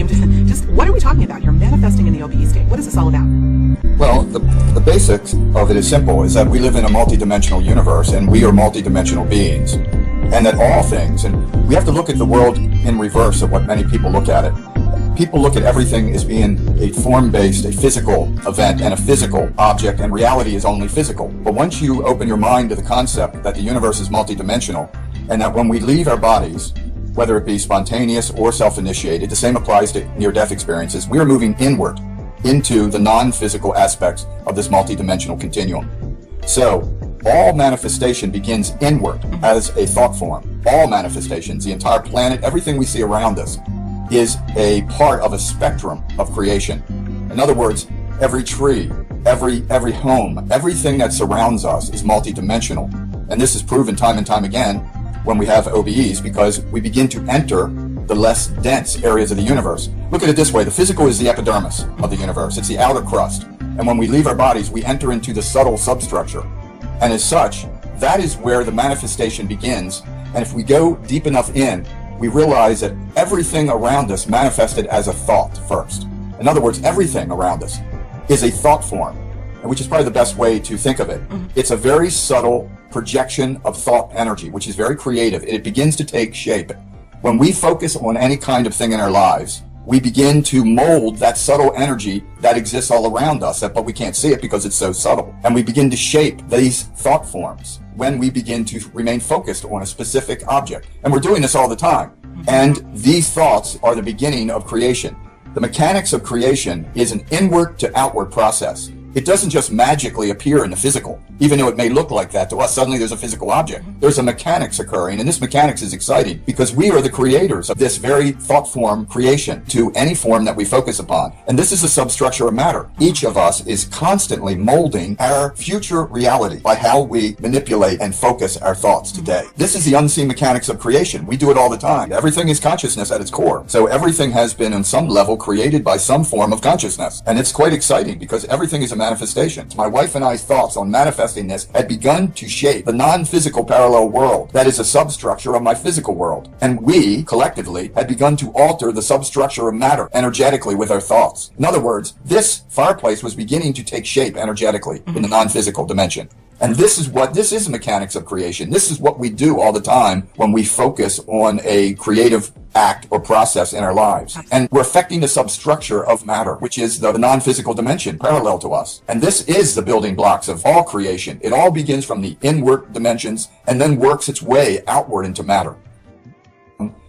volume. Just what are we talking about here? Manifesting in the OBE state. What is this all about? Well, the basics of it is simple, is that we live in a multidimensional universe and we are multidimensional beings. And that all things, and we have to look at the world in reverse of what many people look at it. People look at everything as being a form-based, a physical event and a physical object, and reality is only physical. But once you open your mind to the concept that the universe is multidimensional, and that when we leave our bodies, whether it be spontaneous or self-initiated, the same applies to near-death experiences, we are moving inward into the non-physical aspects of this multidimensional continuum. So, all manifestation begins inward as a thought form. All manifestations, the entire planet, everything we see around us, is a part of a spectrum of creation. In other words, every tree, every home, everything that surrounds us is multidimensional. And this is proven time and time again when we have OBEs, because we begin to enter the less dense areas of the universe. Look at it this way, the physical is the epidermis of the universe. It's the outer crust. And when we leave our bodies, we enter into the subtle substructure. And as such, that is where the manifestation begins. And if we go deep enough in, we realize that everything around us manifested as a thought first. In other words, everything around us is a thought form, which is probably the best way to think of it. It's a very subtle projection of thought energy, which is very creative. It begins to take shape. When we focus on any kind of thing in our lives, we begin to mold that subtle energy that exists all around us, but we can't see it because it's so subtle. And we begin to shape these thought forms when we begin to remain focused on a specific object. And we're doing this all the time. And these thoughts are the beginning of creation. The mechanics of creation is an inward to outward process. It doesn't just magically appear in the physical, even though it may look like that to us. Suddenly there's a physical object. There's a mechanics occurring, and this mechanics is exciting because we are the creators of this very thought form creation to any form that we focus upon. And this is a substructure of matter. Each of us is constantly molding our future reality by how we manipulate and focus our thoughts today. This is the unseen mechanics of creation. We do it all the time. Everything is consciousness at its core. So everything has been on some level created by some form of consciousness. And it's quite exciting because everything is a manifestation. My wife and I's thoughts on manifesting this had begun to shape the non-physical parallel world that is a substructure of my physical world. And we, collectively, had begun to alter the substructure of matter energetically with our thoughts. In other words, this fireplace was beginning to take shape energetically in the non-physical dimension. And this is the mechanics of creation. This is what we do all the time when we focus on a creative act or process in our lives. And we're affecting the substructure of matter, which is the non-physical dimension parallel to us. And this is the building blocks of all creation. It all begins from the inward dimensions and then works its way outward into matter.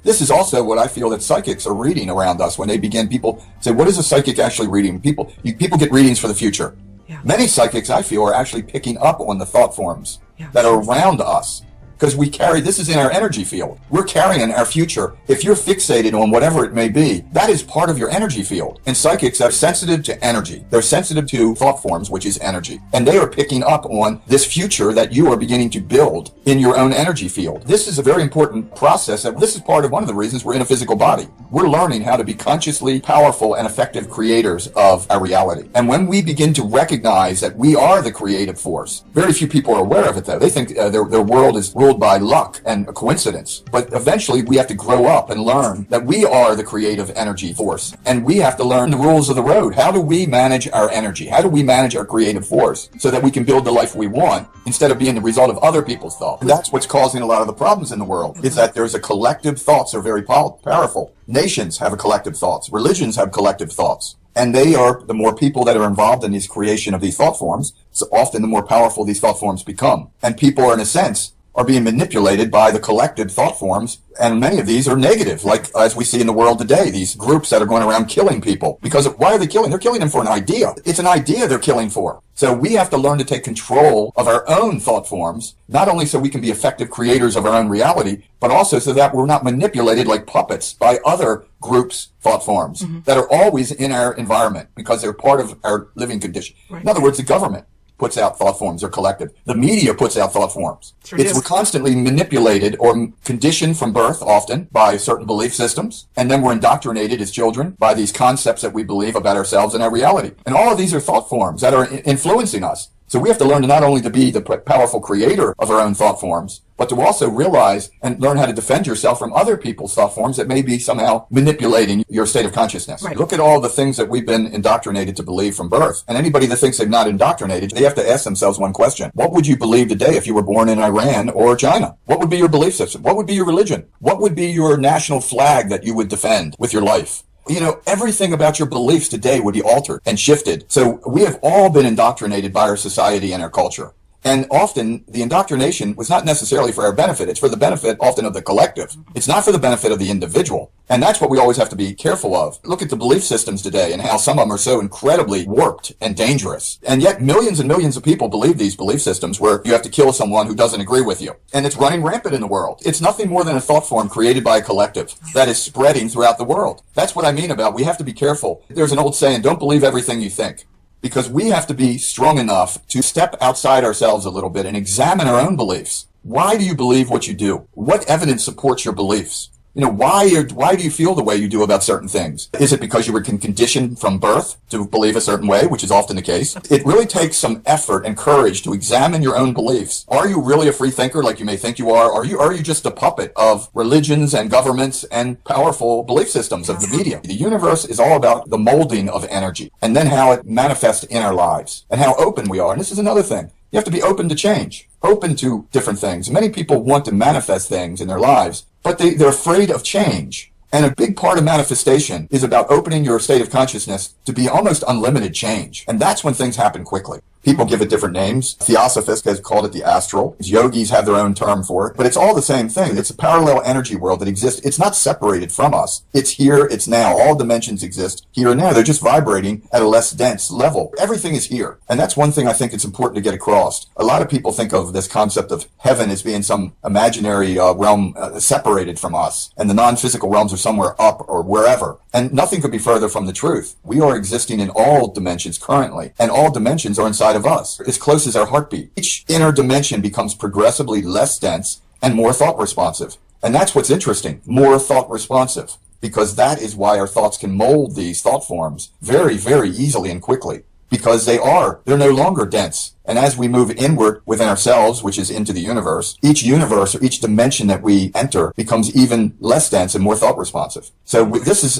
This is also what I feel that psychics are reading around us when they begin. People say, what is a psychic actually reading? People get readings for the future. Yeah. Many psychics, I feel, are actually picking up on the thought forms that are around us. Because this is in our energy field. We're carrying our future. If you're fixated on whatever it may be, that is part of your energy field. And psychics are sensitive to energy. They're sensitive to thought forms, which is energy. And they are picking up on this future that you are beginning to build in your own energy field. This is a very important process. This is part of one of the reasons we're in a physical body. We're learning how to be consciously powerful and effective creators of our reality. And when we begin to recognize that we are the creative force, very few people are aware of it though. They think their world is ruled by luck and a coincidence. But eventually we have to grow up and learn that we are the creative energy force. And we have to learn the rules of the road. How do we manage our energy? How do we manage our creative force so that we can build the life we want instead of being the result of other people's thoughts? And that's what's causing a lot of the problems in the world, is that there's a collective thoughts are very powerful. Nations have a collective thoughts. Religions have collective thoughts. And they are, the more people that are involved in this creation of these thought forms, so often the more powerful these thought forms become. And people are, in a sense, are being manipulated by the collective thought forms, and many of these are negative, like as we see in the world today, these groups that are going around killing people. Why are they killing? They're killing them for an idea. It's an idea they're killing for. So we have to learn to take control of our own thought forms, not only so we can be effective creators of our own reality, but also so that we're not manipulated like puppets by other groups' thought forms that are always in our environment because they're part of our living condition. Right. In other words, the government puts out thought forms, are collective. The media puts out thought forms. We're constantly manipulated or conditioned from birth, often, by certain belief systems. And then we're indoctrinated as children by these concepts that we believe about ourselves and our reality. And all of these are thought forms that are influencing us. So we have to learn to not only to be the powerful creator of our own thought forms, but to also realize and learn how to defend yourself from other people's thought forms that may be somehow manipulating your state of consciousness. Right. Look at all the things that we've been indoctrinated to believe from birth. And anybody that thinks they've not indoctrinated, they have to ask themselves one question. What would you believe today if you were born in Iran or China? What would be your belief system? What would be your religion? What would be your national flag that you would defend with your life? You know, everything about your beliefs today would be altered and shifted. So we have all been indoctrinated by our society and our culture. And often the indoctrination was not necessarily for our benefit. It's for the benefit often of the collective. It's not for the benefit of the individual. And that's what we always have to be careful of. Look at the belief systems today and how some of them are so incredibly warped and dangerous. And yet millions and millions of people believe these belief systems where you have to kill someone who doesn't agree with you. And it's running rampant in the world. It's nothing more than a thought form created by a collective that is spreading throughout the world. That's what I mean about we have to be careful. There's an old saying, don't believe everything you think. Because we have to be strong enough to step outside ourselves a little bit and examine our own beliefs. Why do you believe what you do? What evidence supports your beliefs? You know, why do you feel the way you do about certain things? Is it because you were conditioned from birth to believe a certain way, which is often the case? It really takes some effort and courage to examine your own beliefs. Are you really a free thinker like you may think you are? Are you just a puppet of religions and governments and powerful belief systems of the media? The universe is all about the molding of energy and then how it manifests in our lives and how open we are. And this is another thing. You have to be open to change, open to different things. Many people want to manifest things in their lives, but they're afraid of change. And a big part of manifestation is about opening your state of consciousness to be almost unlimited change. And that's when things happen quickly. People give it different names. Theosophists have called it the astral. Yogis have their own term for it. But it's all the same thing. It's a parallel energy world that exists. It's not separated from us. It's here. It's now. All dimensions exist here and now. They're just vibrating at a less dense level. Everything is here. And that's one thing I think it's important to get across. A lot of people think of this concept of heaven as being some imaginary realm separated from us. And the non-physical realms are somewhere up or wherever. And nothing could be further from the truth. We are existing in all dimensions currently. And all dimensions are inside of us, as close as our heartbeat. Each inner dimension becomes progressively less dense and more thought responsive. And that's what's interesting, more thought responsive, because that is why our thoughts can mold these thought forms very, very easily and quickly, because they're no longer dense. And as we move inward within ourselves, which is into the universe or each dimension that we enter becomes even less dense and more thought responsive. So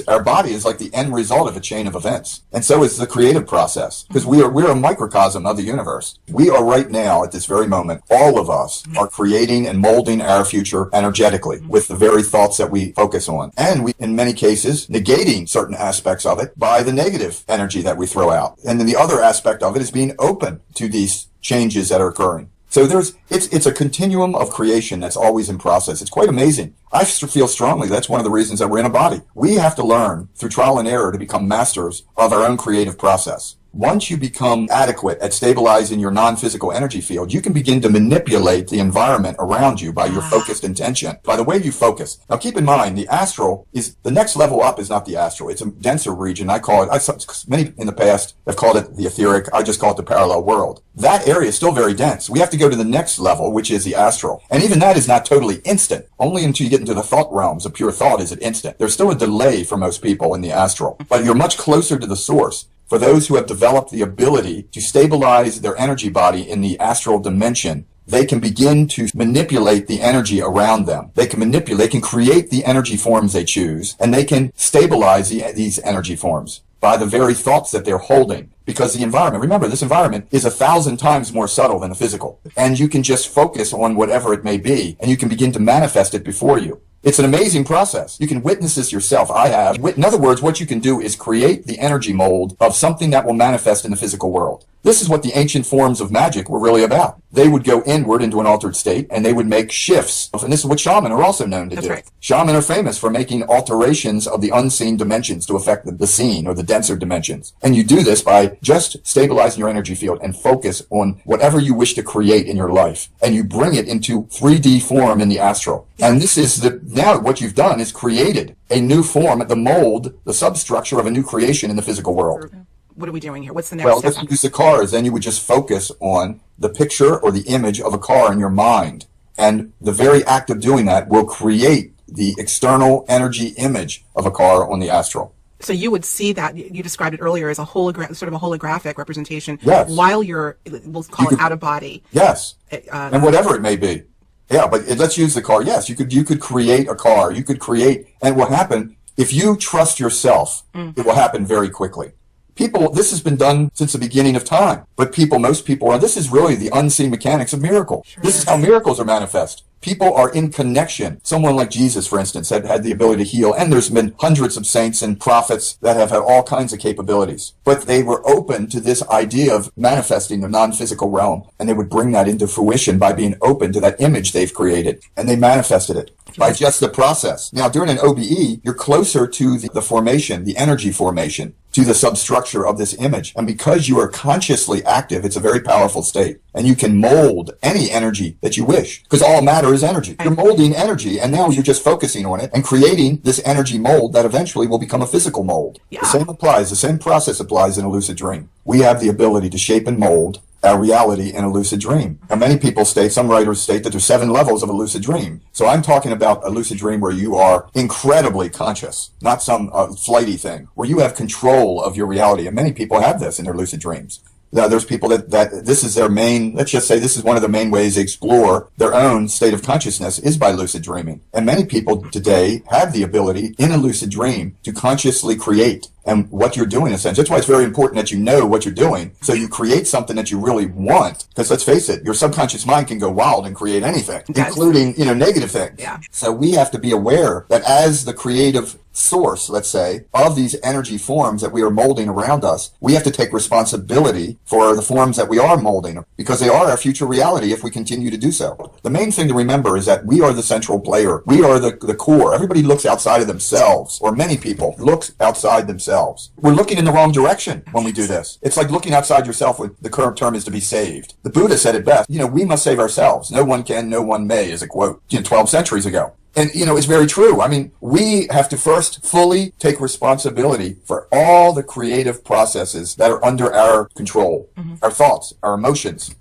our body is like the end result of a chain of events. And so is the creative process, because we're a microcosm of the universe. We are right now at this very moment, all of us are creating and molding our future energetically with the very thoughts that we focus on. And we, in many cases, negating certain aspects of it by the negative energy that we throw out. And then the other aspect of it is being open to these changes that are occurring. So it's a continuum of creation that's always in process. It's quite amazing. I feel strongly that's one of the reasons that we're in a body. We have to learn through trial and error to become masters of our own creative process. Once you become adequate at stabilizing your non-physical energy field, you can begin to manipulate the environment around you by your focused intention, by the way you focus. Now keep in mind, the astral is, the next level up is not the astral. It's a denser region. Many in the past have called it the etheric. I just call it the parallel world. That area is still very dense. We have to go to the next level, which is the astral. And even that is not totally instant. Only until you get into the thought realms of pure thought is it instant. There's still a delay for most people in the astral, but you're much closer to the source. For those who have developed the ability to stabilize their energy body in the astral dimension, they can begin to manipulate the energy around them. They can create the energy forms they choose, and they can stabilize these energy forms by the very thoughts that they're holding. Because the environment, remember, this environment is 1,000 times more subtle than the physical. And you can just focus on whatever it may be, and you can begin to manifest it before you. It's an amazing process. You can witness this yourself. I have. In other words, what you can do is create the energy mold of something that will manifest in the physical world. This is what the ancient forms of magic were really about. They would go inward into an altered state, and they would make shifts. And this is what shaman are also known to do. Right. Shaman are famous for making alterations of the unseen dimensions to affect the seen or the denser dimensions. And you do this by just stabilizing your energy field and focus on whatever you wish to create in your life. And you bring it into 3D form in the astral. And this is now what you've done is created a new form, the mold, the substructure of a new creation in the physical world. What are we doing here? What's the next step? Well, let's use the cars. Then you would just focus on the picture or the image of a car in your mind. And the very act of doing that will create the external energy image of a car on the astral. So you would see that, you described it earlier as a sort of a holographic representation. Yes. While we'll call it out of body. Yes. And whatever it may be. Yeah, but let's use the car. Yes, you could create a car. You could create, and what will happen, if you trust yourself, it will happen very quickly. People, this has been done since the beginning of time. But most people this is really the unseen mechanics of miracle. Sure this is how miracles are manifest. People are in connection. Someone like Jesus, for instance, had the ability to heal. And there's been hundreds of saints and prophets that have had all kinds of capabilities. But they were open to this idea of manifesting the non-physical realm. And they would bring that into fruition by being open to that image they've created. And they manifested it by just the process. Now, during an OBE, you're closer to the formation, the energy formation, to the substructure of this image. And because you are consciously active, it's a very powerful state. And you can mold any energy that you wish, because all matter is energy. You're molding energy, and now you're just focusing on it and creating this energy mold that eventually will become a physical mold. Yeah. The same applies. The same process applies in a lucid dream. We have the ability to shape and mold our reality in a lucid dream. Now, many people state, some writers state that there's 7 levels of a lucid dream. So I'm talking about a lucid dream where you are incredibly conscious, not some flighty thing, where you have control of your reality. And many people have this in their lucid dreams. Now, there's people that this is their main, let's just say this is one of the main ways they explore their own state of consciousness is by lucid dreaming. And many people today have the ability in a lucid dream to consciously create. And what you're doing, essentially, that's why it's very important that you know what you're doing. So you create something that you really want. Because let's face it, your subconscious mind can go wild and create anything, including, negative things. Yeah. So we have to be aware that as the creative source, let's say, of these energy forms that we are molding around us, we have to take responsibility for the forms that we are molding, because they are our future reality if we continue to do so. The main thing to remember is that we are the central player. We are the core. Everybody looks outside of themselves, or many people look outside themselves. We're looking in the wrong direction when we do this. It's like looking outside yourself. The current term is to be saved. The Buddha said it best. We must save ourselves. No one can, no one may, is a quote 12 centuries ago. And, it's very true. I mean, we have to first fully take responsibility for all the creative processes that are under our control, our thoughts, our emotions.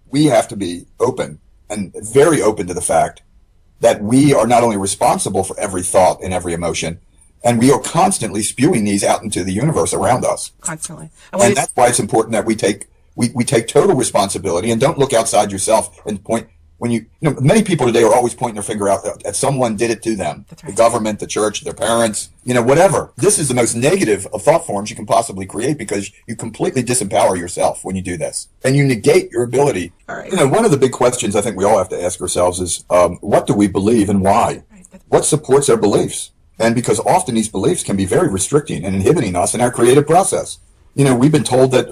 We have to be open and very open to the fact that we are not only responsible for every thought and every emotion, and we are constantly spewing these out into the universe around us. Constantly. And that's why it's important that we take total responsibility and don't look outside yourself and point. When many people today are always pointing their finger out at someone did it to them. That's right. The government, the church, their parents, whatever. This is the most negative of thought forms you can possibly create, because you completely disempower yourself when you do this. And you negate your ability. All right. One of the big questions I think we all have to ask ourselves is, what do we believe and why? Right. What supports our beliefs? And because often these beliefs can be very restricting and inhibiting us in our creative process. We've been told that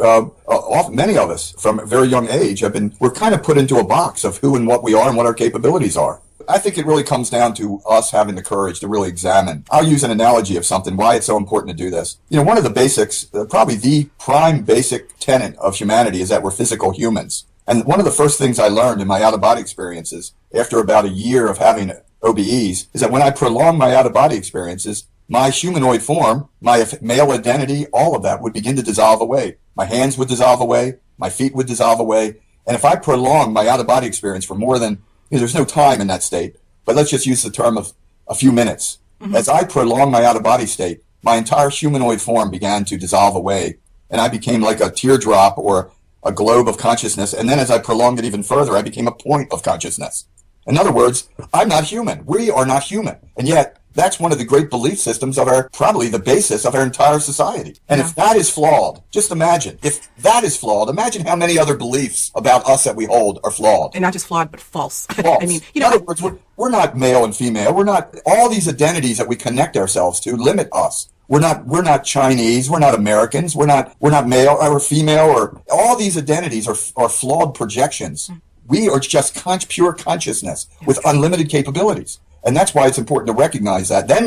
many of us from a very young age we're kind of put into a box of who and what we are and what our capabilities are. I think it really comes down to us having the courage to really examine. I'll use an analogy of something, why it's so important to do this. One of the basics, probably the prime basic tenet of humanity is that we're physical humans. And one of the first things I learned in my out-of-body experiences, after about a year of having OBEs, is that when I prolong my out-of-body experiences, my humanoid form, my male identity, all of that would begin to dissolve away. My hands would dissolve away. My feet would dissolve away. And if I prolong my out-of-body experience for more than, there's no time in that state, but let's just use the term of a few minutes. As I prolong my out-of-body state, my entire humanoid form began to dissolve away, and I became like a teardrop or a globe of consciousness. And then as I prolonged it even further, I became a point of consciousness. In other words, I'm not human. We are not human. And yet, that's one of the great belief systems of probably the basis of our entire society. And if that is flawed, just imagine. If that is flawed, imagine how many other beliefs about us that we hold are flawed. And not just flawed, but false. False. In other words, we're not male and female. We're not, all these identities that we connect ourselves to limit us. We're not Chinese. We're not Americans. We're not male or female, or all these identities are flawed projections. We are just pure consciousness with unlimited capabilities. And that's why it's important to recognize that. Then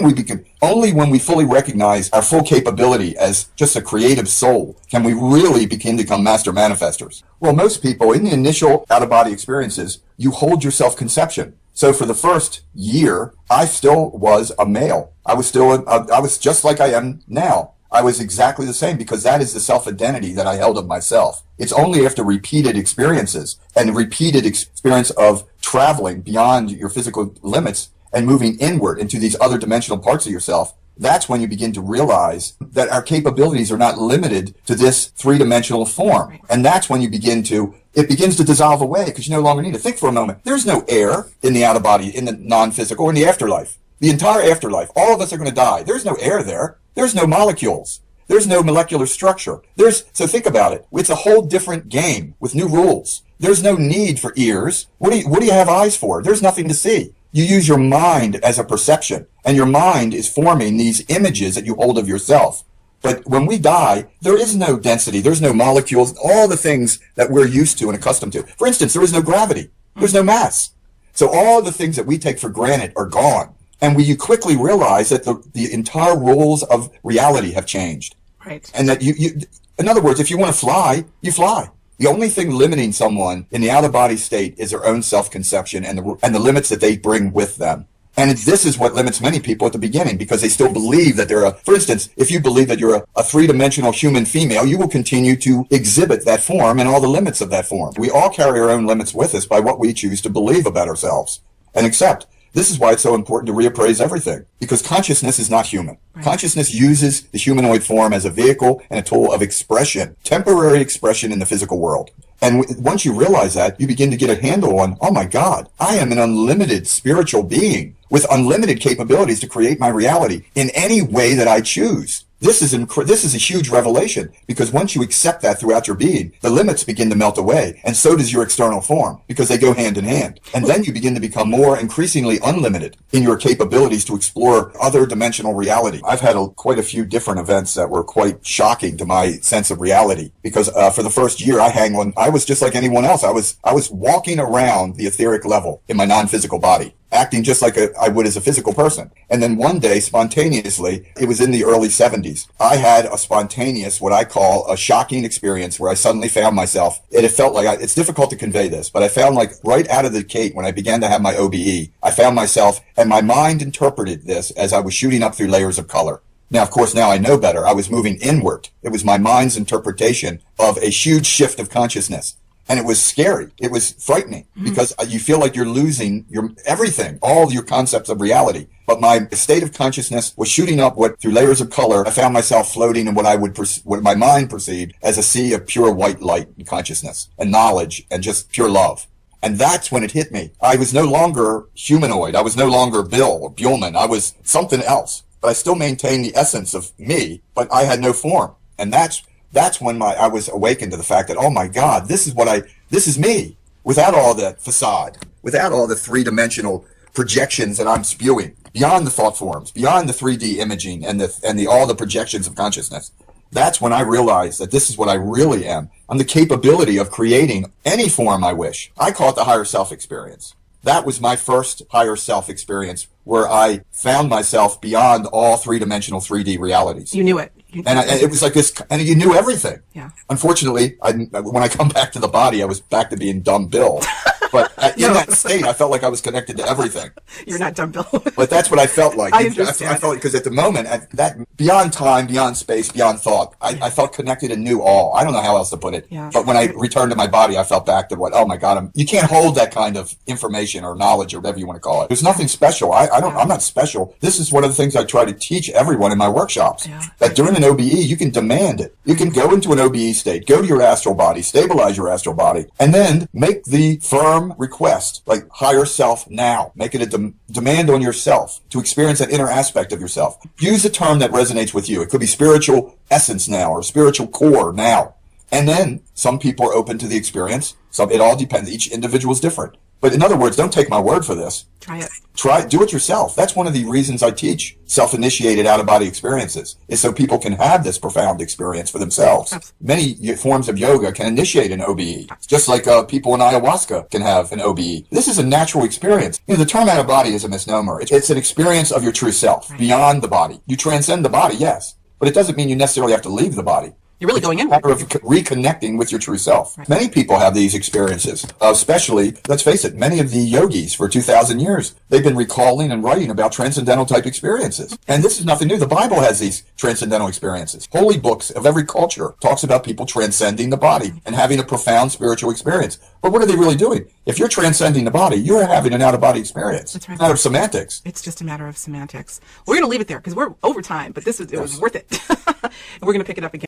only when we fully recognize our full capability as just a creative soul can we really begin to become master manifestors. Well, most people in the initial out-of-body experiences, you hold your self-conception. So for the first year, I still was a male. I was just like I am now. I was exactly the same, because that is the self-identity that I held of myself. It's only after repeated experiences and repeated experience of traveling beyond your physical limits and moving inward into these other dimensional parts of yourself, that's when you begin to realize that our capabilities are not limited to this three-dimensional form. And that's when you begin to it begins to dissolve away because you no longer need to think for a moment. There's no air in the out of body, in the non-physical, in the afterlife. The entire afterlife, all of us are going to die. There's no air there. There's no molecules. There's no molecular structure. So think about it. It's a whole different game with new rules. There's no need for ears. What do you have eyes for? There's nothing to see. You use your mind as a perception, and your mind is forming these images that you hold of yourself. But when we die, there is no density. There's no molecules, all the things that we're used to and accustomed to. For instance, there is no gravity. There's no mass. So all the things that we take for granted are gone. And you quickly realize that the entire rules of reality have changed. Right. And that in other words, if you want to fly, you fly. The only thing limiting someone in the out-of-body state is their own self-conception and the limits that they bring with them. And this is what limits many people at the beginning, because they still believe that for instance, if you believe that you're a three-dimensional human female, you will continue to exhibit that form and all the limits of that form. We all carry our own limits with us by what we choose to believe about ourselves and accept. This is why it's so important to reappraise everything, because consciousness is not human. Right. Consciousness uses the humanoid form as a vehicle and a tool of expression, temporary expression in the physical world. And once you realize that, you begin to get a handle on, oh my God, I am an unlimited spiritual being with unlimited capabilities to create my reality in any way that I choose. This is a huge revelation, because once you accept that throughout your being, the limits begin to melt away, and so does your external form, because they go hand in hand. And then you begin to become more increasingly unlimited in your capabilities to explore other dimensional reality. I've had quite a few different events that were quite shocking to my sense of reality, because for the first year I was just like anyone else. I was walking around the etheric level in my non-physical body, acting just like I would as a physical person. And then one day, spontaneously, it was in the early 70s, I had a spontaneous, what I call a shocking experience, where I suddenly found myself, and it felt like, it's difficult to convey this, but I found like right out of the gate, when I began to have my OBE, I found myself, and my mind interpreted this as I was shooting up through layers of color. Now, of course, now I know better. I was moving inward. It was my mind's interpretation of a huge shift of consciousness. And it was scary. It was frightening, because you feel like you're losing your everything, all your concepts of reality. But my state of consciousness was shooting up through layers of color. I found myself floating in what my mind perceived as a sea of pure white light and consciousness and knowledge and just pure love. And that's when it hit me. I was no longer humanoid. I was no longer Bill or Buhlman. I was something else. But I still maintained the essence of me, but I had no form. And that's when I was awakened to the fact that, oh my God, this is me, without all the facade, without all the three-dimensional projections that I'm spewing, beyond the thought forms, beyond the 3D imaging and all the projections of consciousness. That's when I realized that this is what I really am. I'm the capability of creating any form I wish. I call it the higher self experience. That was my first higher self experience, where I found myself beyond all three-dimensional 3D realities. You knew it. And it was like this, and you knew everything. Yeah. Unfortunately, when I come back to the body, I was back to being dumb Bill. But in that state, I felt like I was connected to everything. You're not dumb Bill. But that's what I felt like. I understand. I felt, because at the moment, that beyond time, beyond space, beyond thought, I felt connected and knew all. I don't know how else to put it. Yeah. But when I returned to my body, I felt back to oh my God, you can't hold that kind of information or knowledge or whatever you want to call it. There's nothing special. I'm not special. This is one of the things I try to teach everyone in my workshops. Yeah. That during an OBE, you can demand it. You can go into an OBE state, go to your astral body, stabilize your astral body, and then make the firm request, like higher self now. Make it a demand on yourself to experience that inner aspect of yourself. Use a term that resonates with you. It could be spiritual essence now, or spiritual core now. And then some people are open to the experience. It all depends. Each individual is different. But in other words, don't take my word for this. Try it. Do it yourself. That's one of the reasons I teach self-initiated out-of-body experiences, is so people can have this profound experience for themselves. Absolutely. Many forms of yoga can initiate an OBE, just like people in ayahuasca can have an OBE. This is a natural experience. The term out-of-body is a misnomer. It's an experience of your true self, beyond the body. You transcend the body, yes, but it doesn't mean you necessarily have to leave the body. You're really going in. It's a matter of reconnecting with your true self. Right. Many people have these experiences, especially, let's face it, many of the yogis for 2,000 years, they've been recalling and writing about transcendental type experiences. And this is nothing new. The Bible has these transcendental experiences. Holy books of every culture talks about people transcending the body and having a profound spiritual experience. But what are they really doing? If you're transcending the body, you're having an out-of-body experience. That's right. It's a matter of semantics. It's just a matter of semantics. We're going to leave it there because we're over time, but it was worth it. And we're going to pick it up again.